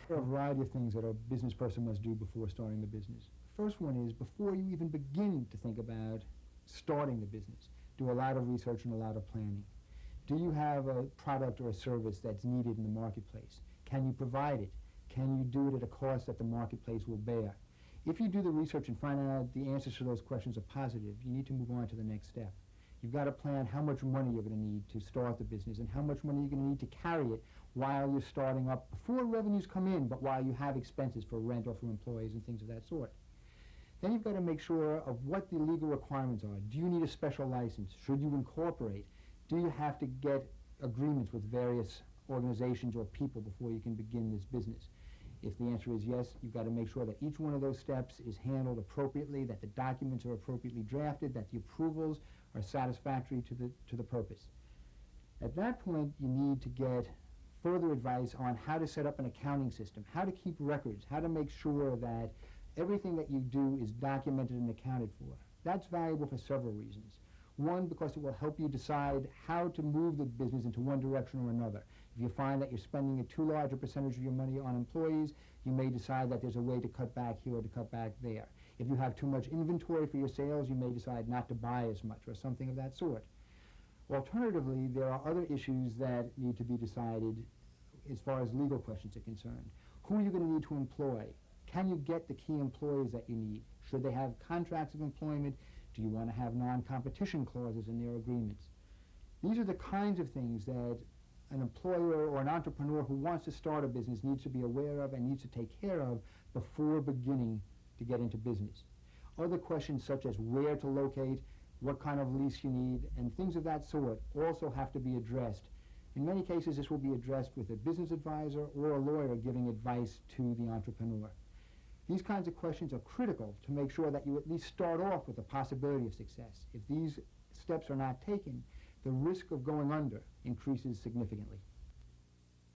There are a variety of things that a business person must do before starting the business. First one is, before you even begin to think about starting the business, do a lot of research and a lot of planning. Do you have a product or a service that's needed in the marketplace? Can you provide it? Can you do it at a cost that the marketplace will bear? If you do the research and find out the answers to those questions are positive, you need to move on to the next step. You've got to plan how much money you're going to need to start the business and how much money you're going to need to carry it while you're starting up, before revenues come in, but while you have expenses for rent or for employees and things of that sort. Then you've got to make sure of what the legal requirements are. Do you need a special license? Should you incorporate? Do you have to get agreements with various organizations or people before you can begin this business? If the answer is yes, you've got to make sure that each one of those steps is handled appropriately, that the documents are appropriately drafted, that the approvals are satisfactory to the purpose. At that point, you need to get further advice on how to set up an accounting system, how to keep records, how to make sure that everything that you do is documented and accounted for. That's valuable for several reasons. One, because it will help you decide how to move the business into one direction or another. If you find that you're spending a too large a percentage of your money on employees, you may decide that there's a way to cut back here or to cut back there. If you have too much inventory for your sales, you may decide not to buy as much or something of that sort. Alternatively, there are other issues that need to be decided as far as legal questions are concerned. Who are you going to need to employ? Can you get the key employees that you need? Should they have contracts of employment? Do you want to have non-competition clauses in their agreements? These are the kinds of things that an employer or an entrepreneur who wants to start a business needs to be aware of and needs to take care of before beginning to get into business. Other questions such as where to locate, what kind of lease you need, and things of that sort also have to be addressed. In many cases, this will be addressed with a business advisor or a lawyer giving advice to the entrepreneur. These kinds of questions are critical to make sure that you at least start off with a possibility of success. If these steps are not taken, the risk of going under increases significantly.